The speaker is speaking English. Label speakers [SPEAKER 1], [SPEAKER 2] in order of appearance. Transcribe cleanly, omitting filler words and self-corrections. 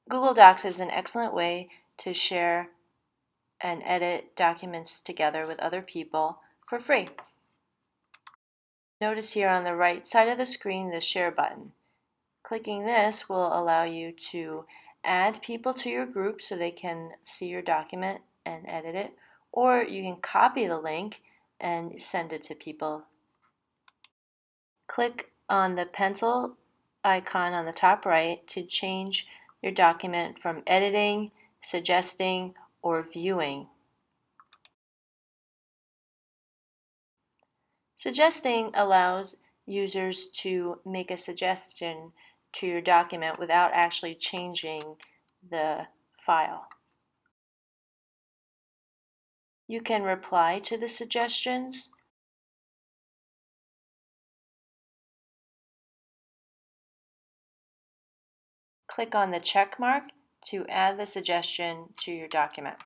[SPEAKER 1] Google Docs is an excellent way to share and edit documents together with other people for free. Notice here on the right side of the screen the Share button. Clicking this will allow you to add people to your group so they can see your document and edit it, or you can copy the link and send it to people. Click on the pencil icon on the top right to change your document from editing, suggesting, or viewing. Suggesting allows users to make a suggestion to your document without actually changing the file. You can reply to the suggestions. Click on the check mark to add the suggestion to your document.